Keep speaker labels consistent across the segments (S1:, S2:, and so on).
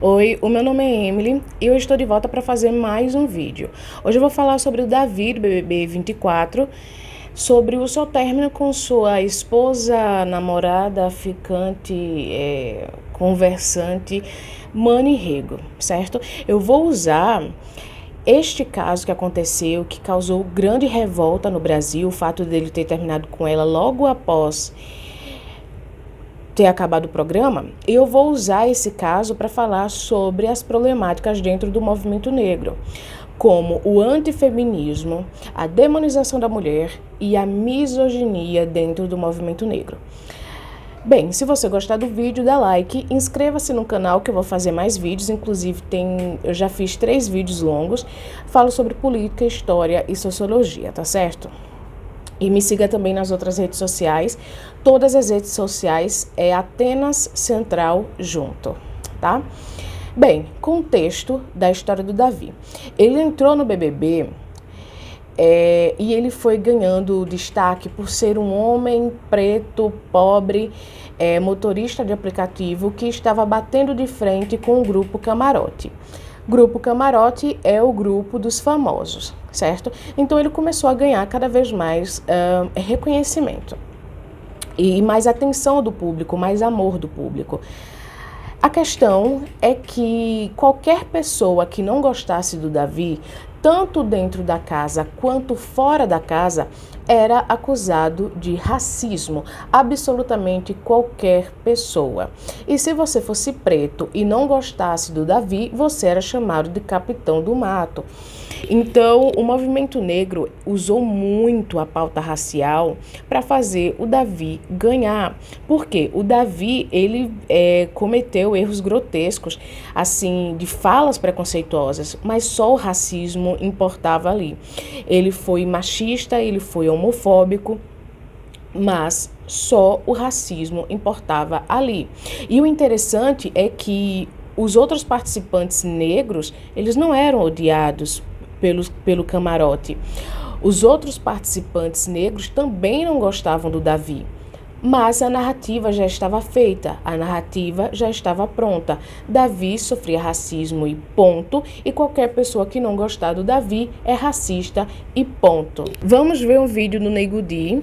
S1: Oi, o meu nome é Emily e eu estou de volta para fazer mais um vídeo. Hoje eu vou falar sobre o Davi do BBB 24, sobre o seu término com sua esposa, namorada, ficante, conversante, Mani Rego, certo? Eu vou usar este caso que aconteceu, que causou grande revolta no Brasil, o fato dele ter terminado com ela logo após ter acabado o programa, eu vou usar esse caso para falar sobre as problemáticas dentro do movimento negro, como o antifeminismo, a demonização da mulher e a misoginia dentro do movimento negro. Bem, se você gostar do vídeo, dá like, inscreva-se no canal que eu vou fazer mais vídeos, inclusive eu já fiz 3 vídeos longos, falo sobre política, história e sociologia, tá certo? E me siga também nas outras redes sociais. Todas as redes sociais é Atenas Central junto, tá? Bem, contexto da história do Davi. Ele entrou no BBB e ele foi ganhando destaque por ser um homem preto, pobre, motorista de aplicativo que estava batendo de frente com o grupo Camarote. Grupo Camarote é o grupo dos famosos, certo? Então ele começou a ganhar cada vez mais reconhecimento e mais atenção do público, mais amor do público. A questão é que qualquer pessoa que não gostasse do Davi, tanto dentro da casa quanto fora da casa, era acusado de racismo, absolutamente qualquer pessoa. E se você fosse preto e não gostasse do Davi, você era chamado de capitão do mato. Então, o movimento negro usou muito a pauta racial para fazer o Davi ganhar. Porque o Davi, ele cometeu erros grotescos, assim, de falas preconceituosas, mas só o racismo importava ali. Ele foi machista, ele foi homofóbico, mas só o racismo importava ali. E o interessante é que os outros participantes negros, eles não eram odiados pelo camarote. Os outros participantes negros também não gostavam do Davi. Mas a narrativa já estava feita, a narrativa já estava pronta. Davi sofria racismo e ponto, e qualquer pessoa que não gostar do Davi é racista e ponto. Vamos ver um vídeo no Nego Di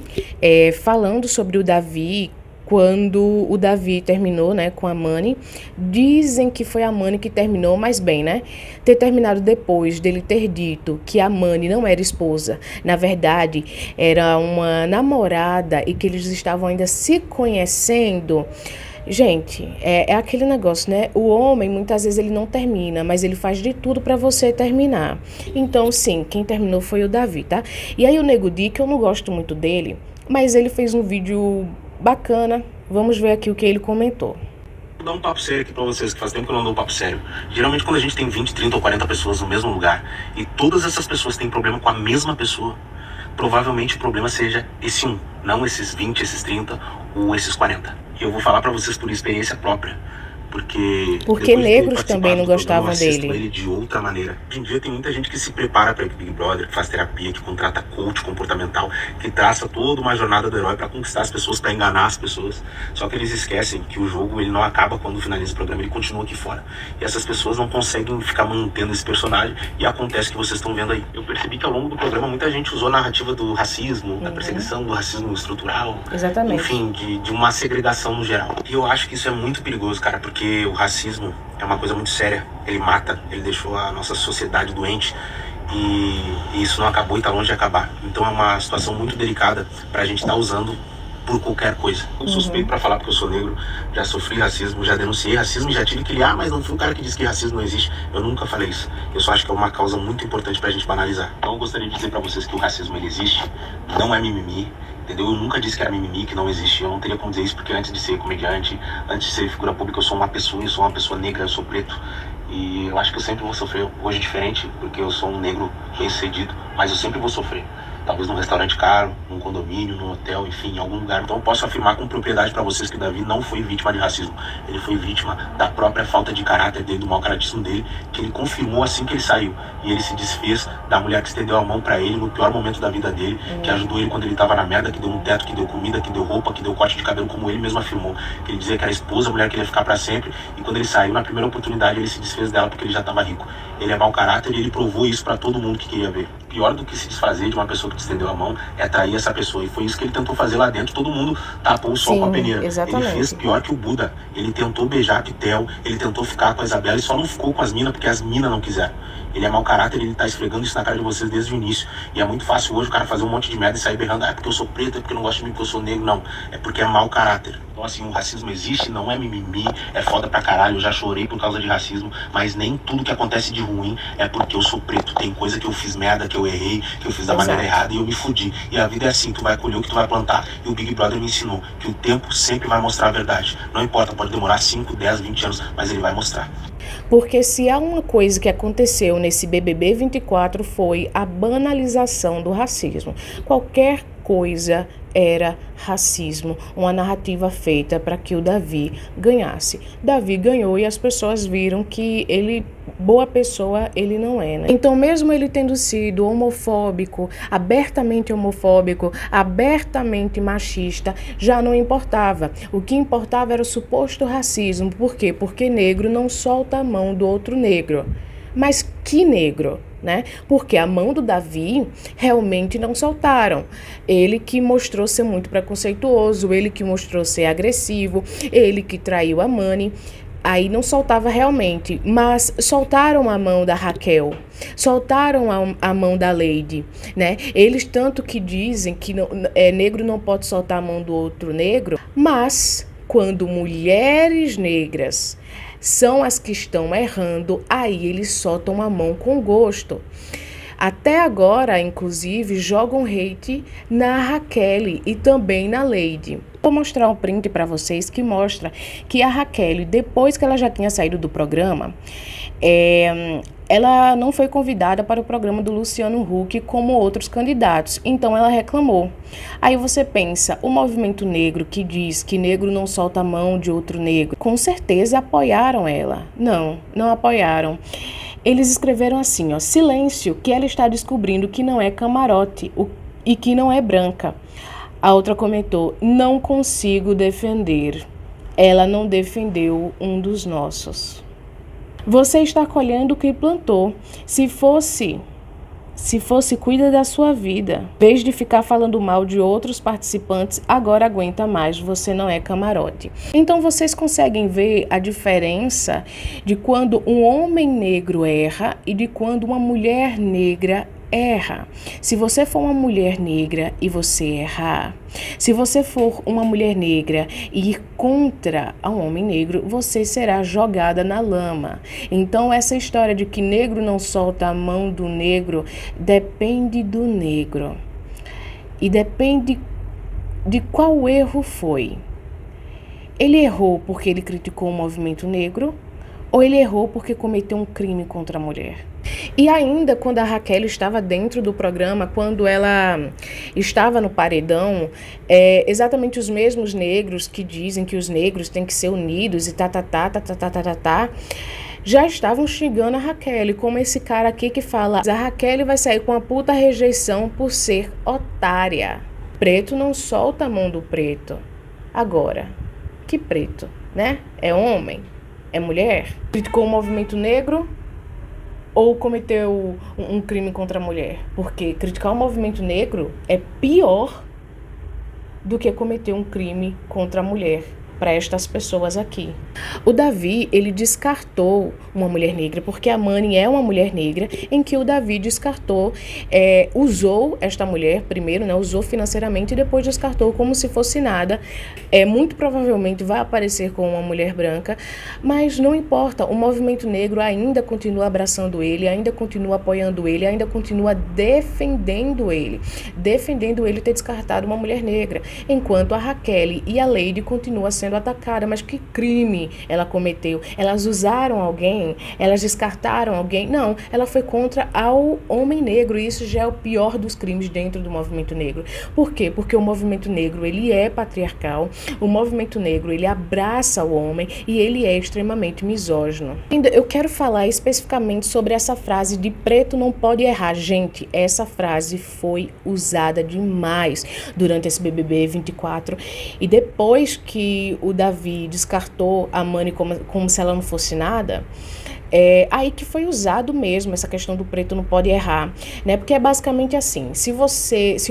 S1: falando sobre o Davi. Quando o Davi terminou, né, com a Mani, dizem que foi a Mani que terminou, mas bem, né, ter terminado depois dele ter dito que a Mani não era esposa, na verdade, era uma namorada e que eles estavam ainda se conhecendo. Gente, é aquele negócio, né? O homem, muitas vezes, ele não termina, mas ele faz de tudo pra você terminar. Então, sim, quem terminou foi o Davi, tá? E aí o Nego Di, que eu não gosto muito dele, mas ele fez um vídeo bacana. Vamos ver aqui o que ele comentou.
S2: Vou dar um papo sério aqui pra vocês, que faz tempo que eu não dou um papo sério. Geralmente quando a gente tem 20, 30 ou 40 pessoas no mesmo lugar e todas essas pessoas têm problema com a mesma pessoa, provavelmente o problema seja esse um, não esses 20, esses 30 ou esses 40. E eu vou falar pra vocês por experiência própria. Porque
S1: negros também não gostavam dele.
S2: Ele de outra maneira. Hoje em dia tem muita gente que se prepara para Big Brother, que faz terapia, que contrata coach comportamental, que traça toda uma jornada do herói para conquistar as pessoas, para enganar as pessoas. Só que eles esquecem que o jogo ele não acaba quando finaliza o programa, ele continua aqui fora. E essas pessoas não conseguem ficar mantendo esse personagem e acontece o que vocês estão vendo aí. Eu percebi que ao longo do programa muita gente usou a narrativa do racismo, da perseguição do racismo estrutural.
S1: Exatamente.
S2: Enfim, de uma segregação no geral. E eu acho que isso é muito perigoso, cara, porque o racismo é uma coisa muito séria. Ele mata, ele deixou a nossa sociedade doente e isso não acabou e tá longe de acabar. Então é uma situação muito delicada pra gente estar usando por qualquer coisa. Eu sou suspeito pra falar porque eu sou negro, já sofri racismo, já denunciei racismo e já tive que mas não fui o cara que disse que racismo não existe. Eu nunca falei isso. Eu só acho que é uma causa muito importante pra gente banalizar. Então eu gostaria de dizer pra vocês que o racismo ele existe, não é mimimi. Entendeu? Eu nunca disse que era mimimi, que não existia. Eu não teria como dizer isso porque antes de ser comediante, antes de ser figura pública, eu sou uma pessoa, eu sou uma pessoa negra, eu sou preto. E eu acho que eu sempre vou sofrer, hoje diferente, porque eu sou um negro bem-sucedido, mas eu sempre vou sofrer. talvez num restaurante caro, num condomínio, num hotel, enfim, em algum lugar. Então eu posso afirmar com propriedade para vocês que o Davi não foi vítima de racismo. Ele foi vítima da própria falta de caráter dele, do mau caratismo dele, que ele confirmou assim que ele saiu. E ele se desfez da mulher que estendeu a mão para ele no pior momento da vida dele, que ajudou ele quando ele tava na merda, que deu um teto, que deu comida, que deu roupa, que deu corte de cabelo, como ele mesmo afirmou. Que ele dizia que era a esposa, a mulher que ele ia ficar para sempre. E quando ele saiu, na primeira oportunidade, ele se desfez dela porque ele já tava rico. Ele é mau caráter e ele provou isso para todo mundo que queria ver. Pior do que se desfazer de uma pessoa que te estendeu a mão é trair essa pessoa. E foi isso que ele tentou fazer lá dentro. Todo mundo tapou o sol com a peneira.
S1: Exatamente.
S2: Ele fez pior que o Buda. Ele tentou beijar a Pitel, ele tentou ficar com a Isabela e só não ficou com as minas porque as minas não quiseram. Ele é mau caráter, ele tá esfregando isso na cara de vocês desde o início. E é muito fácil hoje o cara fazer um monte de merda e sair berrando, é porque eu sou preto, é porque eu não gosto de mim, porque eu sou negro. Não, é porque é mau caráter. Então assim, o racismo existe, não é mimimi, é foda pra caralho, eu já chorei por causa de racismo, mas nem tudo que acontece de ruim é porque eu sou preto. Tem coisa que eu fiz merda, que eu errei, que eu fiz da maneira errada e eu me fudi. E a vida é assim, tu vai colher o que tu vai plantar. E o Big Brother me ensinou que o tempo sempre vai mostrar a verdade. Não importa, pode demorar 5, 10, 20 anos, mas ele vai mostrar.
S1: Porque se há uma coisa que aconteceu nesse BBB 24 foi a banalização do racismo. Qualquer coisa era racismo, uma narrativa feita para que o Davi ganhasse. Davi ganhou e as pessoas viram que ele, boa pessoa, ele não é, né? Então, mesmo ele tendo sido homofóbico, abertamente machista, já não importava. O que importava era o suposto racismo. Por quê? Porque negro não solta a mão do outro negro. Mas que negro? Né? Porque a mão do Davi realmente não soltaram. Ele que mostrou ser muito preconceituoso, ele que mostrou ser agressivo, ele que traiu a Mani. Aí não soltava realmente, mas soltaram a mão da Raquel, soltaram a mão da Lady, né? Eles tanto que dizem que negro não pode soltar a mão do outro negro, mas quando mulheres negras são as que estão errando, aí eles soltam a mão com gosto. Até agora, inclusive, jogam hate na Raquel e também na Lady. Vou mostrar um print para vocês que mostra que a Raquel, depois que ela já tinha saído do programa, ela não foi convidada para o programa do Luciano Huck como outros candidatos, então ela reclamou. Aí você pensa, o movimento negro que diz que negro não solta a mão de outro negro, com certeza apoiaram ela. Não apoiaram. Eles escreveram assim, ó, silêncio, que ela está descobrindo que não é camarote e que não é branca. A outra comentou, não consigo defender. Ela não defendeu um dos nossos. Você está colhendo o que plantou. Se fosse, cuida da sua vida. Em vez de ficar falando mal de outros participantes, agora aguenta mais, você não é camarote. Então vocês conseguem ver a diferença de quando um homem negro erra e de quando uma mulher negra erra. Se você for uma mulher negra e você errar, se você for uma mulher negra e ir contra um homem negro, você será jogada na lama. Então essa história de que negro não solta a mão do negro depende do negro. E depende de qual erro foi. Ele errou porque ele criticou o movimento negro ou ele errou porque cometeu um crime contra a mulher? E ainda quando a Raquel estava dentro do programa, quando ela estava no paredão, exatamente os mesmos negros que dizem que os negros têm que ser unidos e já estavam xingando a Raquel, como esse cara aqui que fala, a Raquel vai sair com a puta rejeição por ser otária. Preto não solta a mão do preto. Agora, que preto, né? É homem? É mulher? Criticou o movimento negro ou cometeu um crime contra a mulher? Porque criticar o movimento negro é pior do que cometer um crime contra a mulher para estas pessoas aqui. O Davi, ele descartou uma mulher negra, porque a Mani é uma mulher negra, em que o Davi descartou, usou esta mulher primeiro, né, usou financeiramente e depois descartou como se fosse nada. Muito provavelmente vai aparecer com uma mulher branca, mas não importa, o movimento negro ainda continua abraçando ele, ainda continua apoiando ele, ainda continua defendendo ele ter descartado uma mulher negra, enquanto a Raquel e a Lady continuam sendo sendo atacada, mas que crime ela cometeu? Elas usaram alguém? Elas descartaram alguém? Não, ela foi contra ao homem negro, e isso já é o pior dos crimes dentro do movimento negro. Por quê? Porque o movimento negro, ele é patriarcal, o movimento negro, ele abraça o homem e ele é extremamente misógino. Eu quero falar especificamente sobre essa frase de preto não pode errar. Gente, essa frase foi usada demais durante esse BBB 24, e depois que o Davi descartou a Mani como se ela não fosse nada, aí que foi usado mesmo essa questão do preto não pode errar, né? Porque é basicamente assim, se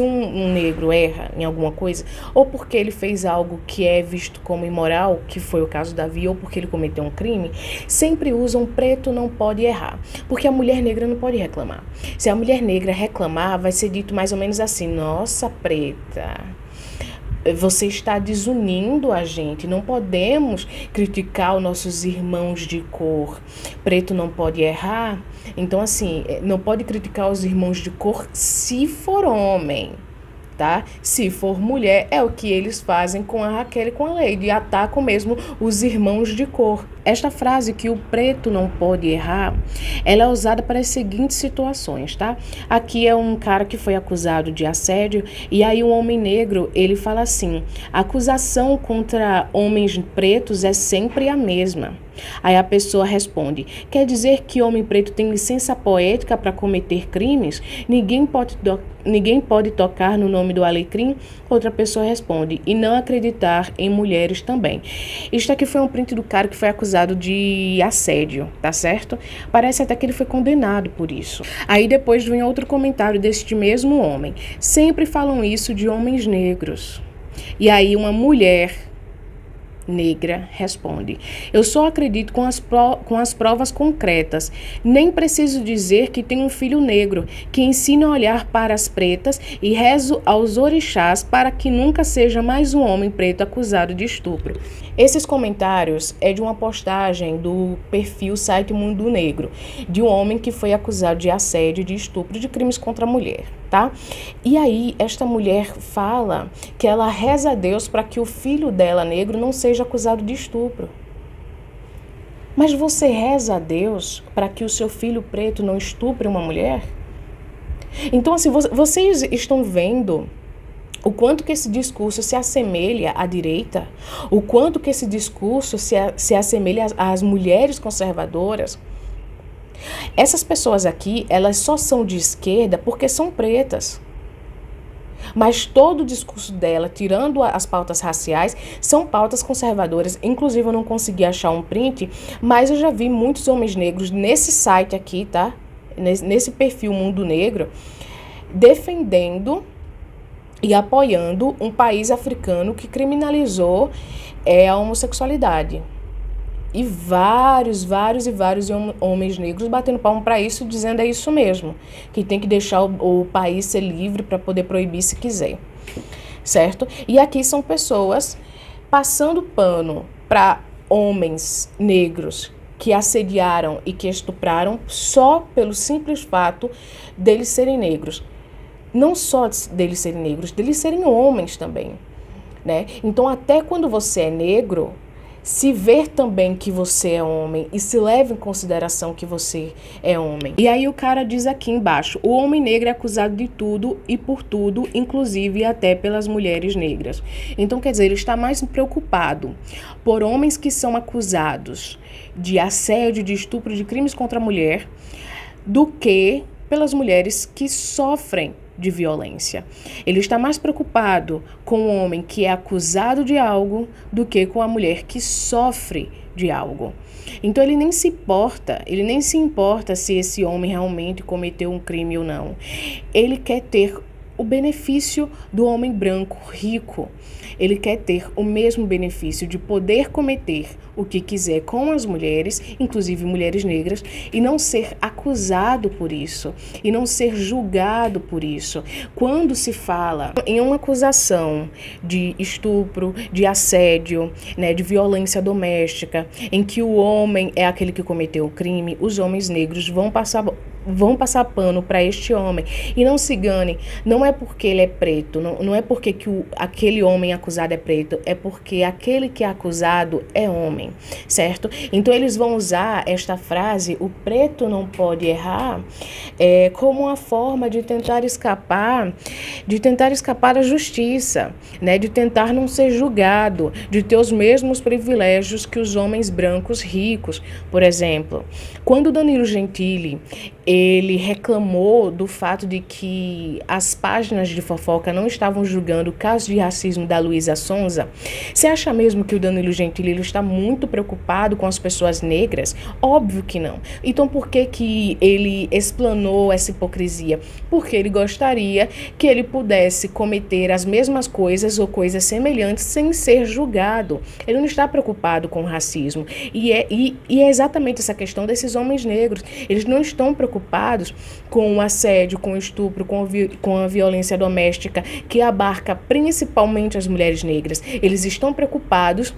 S1: um negro erra em alguma coisa, ou porque ele fez algo que é visto como imoral, que foi o caso do Davi, ou porque ele cometeu um crime, sempre usam preto não pode errar, porque a mulher negra não pode reclamar. Se a mulher negra reclamar, vai ser dito mais ou menos assim: nossa, preta, você está desunindo a gente, não podemos criticar os nossos irmãos de cor. Preto não pode errar. Então, assim, não pode criticar os irmãos de cor se for homem, tá? Se for mulher, é o que eles fazem com a Raquel e com a Lady, atacam mesmo os irmãos de cor. Esta frase, que o preto não pode errar, ela é usada para as seguintes situações, tá? Aqui é um cara que foi acusado de assédio, e aí um homem negro, ele fala assim: a acusação contra homens pretos é sempre a mesma. Aí a pessoa responde: quer dizer que homem preto tem licença poética para cometer crimes? Ninguém pode tocar no nome do alecrim? Outra pessoa responde: e não acreditar em mulheres também. Isto aqui foi um print do cara que foi acusado de assédio, tá certo? Parece até que ele foi condenado por isso. Aí depois vem outro comentário deste mesmo homem: sempre falam isso de homens negros. E aí uma mulher negra responde: eu só acredito com as provas concretas. Nem preciso dizer que tenho um filho negro que ensina a olhar para as pretas e rezo aos orixás para que nunca seja mais um homem preto acusado de estupro. Esses comentários é de uma postagem do perfil Site Mundo Negro, de um homem que foi acusado de assédio, de estupro, de crimes contra a mulher, tá? E aí esta mulher fala que ela reza a Deus para que o filho dela, negro, não seja acusado de estupro. Mas você reza a Deus para que o seu filho preto não estupre uma mulher? Então, assim, vocês estão vendo o quanto que esse discurso se assemelha à direita, o quanto que esse discurso se assemelha às mulheres conservadoras. Essas pessoas aqui, elas só são de esquerda porque são pretas. Mas todo o discurso dela, tirando as pautas raciais, são pautas conservadoras. Inclusive, eu não consegui achar um print, mas eu já vi muitos homens negros nesse site aqui, tá? Nesse perfil Mundo Negro, defendendo e apoiando um país africano que criminalizou a homossexualidade. E vários homens negros batendo palmo para isso, dizendo é isso mesmo, que tem que deixar o país ser livre para poder proibir se quiser, certo? E aqui são pessoas passando pano para homens negros que assediaram e que estupraram só pelo simples fato deles serem negros. Não só deles serem negros, deles serem homens também, né? Então, até quando você é negro, se ver também que você é homem e se leva em consideração que você é homem. E aí o cara diz aqui embaixo: o homem negro é acusado de tudo e por tudo, inclusive até pelas mulheres negras. Então, quer dizer, ele está mais preocupado por homens que são acusados de assédio, de estupro, de crimes contra a mulher, do que pelas mulheres que sofrem de violência. Ele está mais preocupado com o homem que é acusado de algo do que com a mulher que sofre de algo. Então ele nem se importa se esse homem realmente cometeu um crime ou não. Ele quer ter o benefício do homem branco rico. Ele quer ter o mesmo benefício de poder cometer o que quiser com as mulheres, inclusive mulheres negras, e não ser acusado por isso, e não ser julgado por isso. Quando se fala em uma acusação de estupro, de assédio, né, de violência doméstica, em que o homem é aquele que cometeu o crime, os homens negros vão passar vão passar pano para este homem. E não se engane, não é porque ele é preto, não é porque aquele homem acusado é preto, é porque aquele que é acusado é homem, certo? Então eles vão usar esta frase, o preto não pode errar, como uma forma de tentar escapar da justiça, né? De tentar não ser julgado, de ter os mesmos privilégios que os homens brancos ricos. Por exemplo, quando Danilo Gentili ele reclamou do fato de que as páginas de fofoca não estavam julgando o caso de racismo da Luísa Sonza. Você acha mesmo que o Danilo Gentili ele está muito preocupado com as pessoas negras? Óbvio que não. Então por que ele explanou essa hipocrisia? Porque ele gostaria que ele pudesse cometer as mesmas coisas ou coisas semelhantes sem ser julgado. Ele não está preocupado com o racismo. E é exatamente essa questão desses homens negros. Eles não estão preocupados com o assédio, com o estupro, com a violência doméstica, que abarca principalmente as mulheres negras. Eles estão preocupados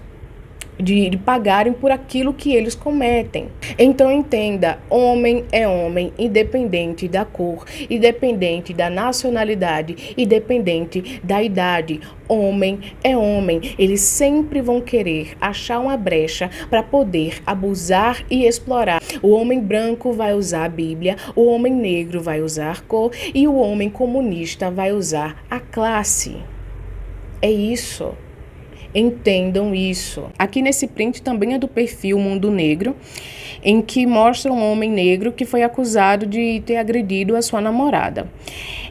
S1: de pagarem por aquilo que eles cometem. Então entenda, homem é homem, independente da cor, independente da nacionalidade, independente da idade. Homem é homem. Eles sempre vão querer achar uma brecha para poder abusar e explorar. O homem branco vai usar a Bíblia, o homem negro vai usar a cor e o homem comunista vai usar a classe. É isso. Entendam isso. Aqui nesse print também é do perfil Mundo Negro, em que mostra um homem negro que foi acusado de ter agredido a sua namorada.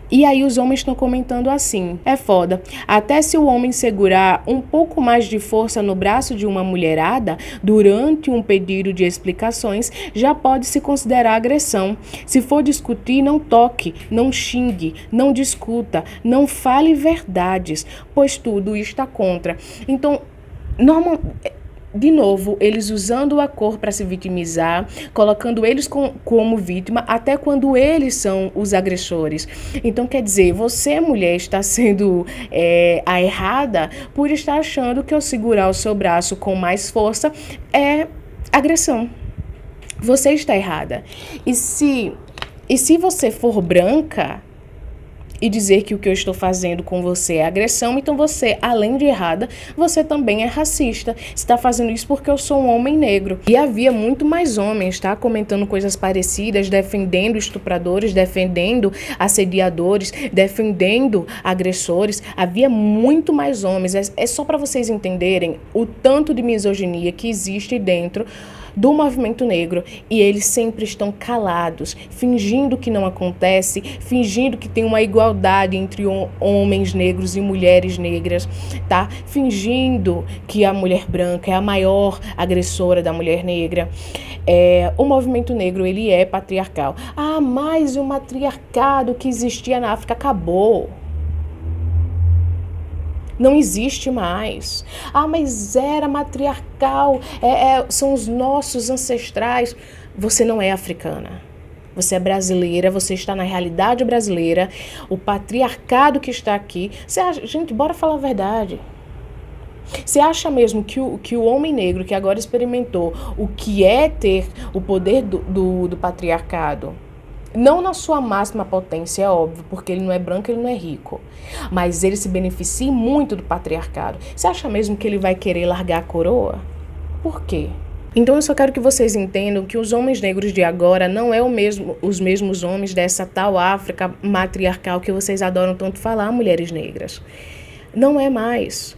S1: E aí os homens estão comentando assim, é foda, até se o homem segurar um pouco mais de força no braço de uma mulherada durante um pedido de explicações, já pode se considerar agressão. Se for discutir, não toque, não xingue, não discuta, não fale verdades, pois tudo está contra. Então, de novo, eles usando a cor para se vitimizar, colocando eles como vítima, até quando eles são os agressores. Então, quer dizer, você, mulher, está sendo a errada por estar achando que ao segurar o seu braço com mais força é agressão. Você está errada. E se você for branca e dizer que o que eu estou fazendo com você é agressão, então você, além de errada, você também é racista. Você está fazendo isso porque eu sou um homem negro. E havia muito mais homens, tá? Comentando coisas parecidas, defendendo estupradores, defendendo assediadores, defendendo agressores. Havia muito mais homens. É só para vocês entenderem o tanto de misoginia que existe dentro do movimento negro, e eles sempre estão calados, fingindo que não acontece, fingindo que tem uma igualdade entre homens negros e mulheres negras, tá? Fingindo que a mulher branca é a maior agressora da mulher negra. O movimento negro, ele é patriarcal. Ah, mas o matriarcado que existia na África acabou. Não existe mais. Ah, mas era matriarcal, são os nossos ancestrais. Você não é africana. Você é brasileira, você está na realidade brasileira. O patriarcado que está aqui... Gente, bora falar a verdade. Você acha mesmo que o homem negro que agora experimentou o que é ter o poder do patriarcado... Não na sua máxima potência, é óbvio, porque ele não é branco, ele não é rico. Mas ele se beneficia muito do patriarcado. Você acha mesmo que ele vai querer largar a coroa? Por quê? Então eu só quero que vocês entendam que os homens negros de agora não é os mesmos homens dessa tal África matriarcal que vocês adoram tanto falar, mulheres negras. Não é mais.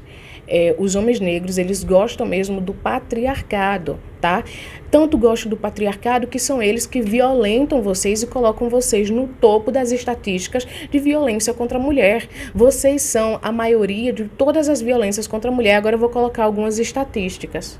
S1: Os homens negros, eles gostam mesmo do patriarcado, tá? Tanto gostam do patriarcado que são eles que violentam vocês e colocam vocês no topo das estatísticas de violência contra a mulher. Vocês são a maioria de todas as violências contra a mulher. Agora eu vou colocar algumas estatísticas.